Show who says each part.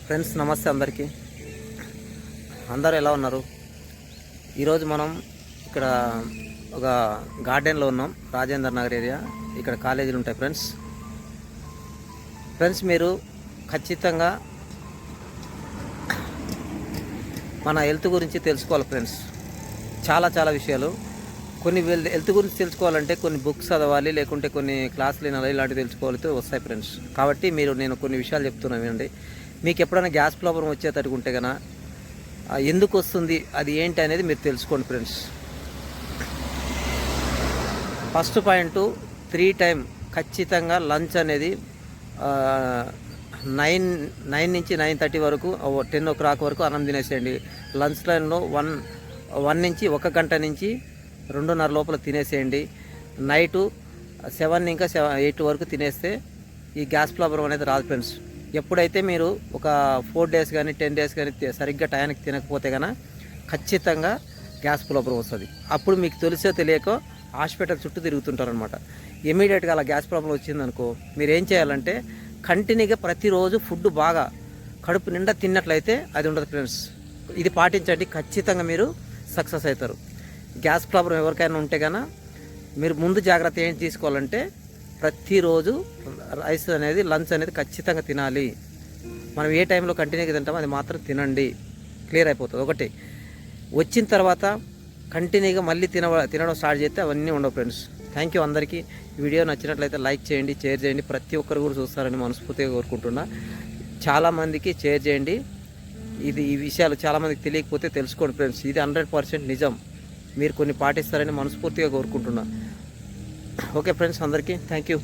Speaker 1: Friends నమస్తే అందరూ ఎలా ఉన్నారు? ఈరోజు మనం ఇక్కడ ఒక గార్డెన్లో ఉన్నాం, రాజేంద్ర నగర్ ఏరియా. ఇక్కడ కాలేజీలు ఉంటాయి ఫ్రెండ్స్ మీరు ఖచ్చితంగా మన హెల్త్ గురించి తెలుసుకోవాలి ఫ్రెండ్స్. చాలా విషయాలు. కొన్ని హెల్త్ గురించి తెలుసుకోవాలంటే కొన్ని బుక్స్ చదవాలి, లేకుంటే కొన్ని క్లాసులు వినాలి, ఇలాంటివి తెలుసుకోవాలితో వస్తాయి ఫ్రెండ్స్. కాబట్టి నేను కొన్ని విషయాలు చెప్తున్నాను వినండి. మీకు ఎప్పుడైనా గ్యాస్ ప్రాబ్లం వచ్చేటట్టుకుంటే కన్నా ఎందుకు వస్తుంది, అది ఏంటి అనేది మీరు తెలుసుకోండి ఫ్రెండ్స్. ఫస్ట్ పాయింట్, 3 టైం ఖచ్చితంగా లంచ్ అనేది 9 నుంచి 9:30 వరకు, 10 o'clock వరకు అన్నం తినేసేయండి. లంచ్ టైంలో 1 నుంచి 1 గంట నుంచి 2:30 లోపల తినేసేయండి. నైటు 7 ఇంకా 8 వరకు తినేస్తే ఈ గ్యాస్ ప్రాబ్లం అనేది రాదు ఫ్రెండ్స్. ఎప్పుడైతే మీరు ఒక 4 days కానీ 10 days కానీ సరిగ్గా టయానికి తినకపోతే కన్నా ఖచ్చితంగా గ్యాస్ ప్రాబ్లం వస్తుంది. అప్పుడు మీకు తెలియకో హాస్పిటల్ చుట్టూ తిరుగుతుంటారనమాట. ఇమీడియట్గా అలా గ్యాస్ ప్రాబ్లం వచ్చిందనుకో, మీరు ఏం చేయాలంటే కంటిన్యూగా ప్రతిరోజు ఫుడ్ బాగా కడుపు నిండా తిన్నట్లయితే అది ఉండదు ఫ్రెండ్స్. ఇది పాటించండి, ఖచ్చితంగా మీరు సక్సెస్ అవుతారు. గ్యాస్ ప్రాబ్లం ఎవరికైనా ఉంటే కన్నా మీరు ముందు జాగ్రత్త ఏంటి తీసుకోవాలంటే, ప్రతిరోజు రైస్ అనేది, లంచ్ అనేది ఖచ్చితంగా తినాలి. మనం ఏ టైంలో కంటిన్యూగా తింటామో అది మాత్రం తినండి, క్లియర్ అయిపోతుంది. ఒకటి వచ్చిన తర్వాత కంటిన్యూగా మళ్ళీ తినడం స్టార్ట్ చేస్తే అవన్నీ ఉండవు ఫ్రెండ్స్. థ్యాంక్ యూ అందరికీ. వీడియో నచ్చినట్లయితే లైక్ చేయండి, షేర్ చేయండి. ప్రతి ఒక్కరు కూడా చూస్తారని మనస్ఫూర్తిగా కోరుకుంటున్నా. చాలామందికి షేర్ చేయండి. ఈ విషయాలు చాలామందికి తెలియకపోతే తెలుసుకోండి ఫ్రెండ్స్. ఇది 100% నిజం. మీరు కొన్ని పాటిస్తారని మనస్ఫూర్తిగా కోరుకుంటున్నా. ఓకే ఫ్రెండ్స్, అందరికీ థ్యాంక్ యూ.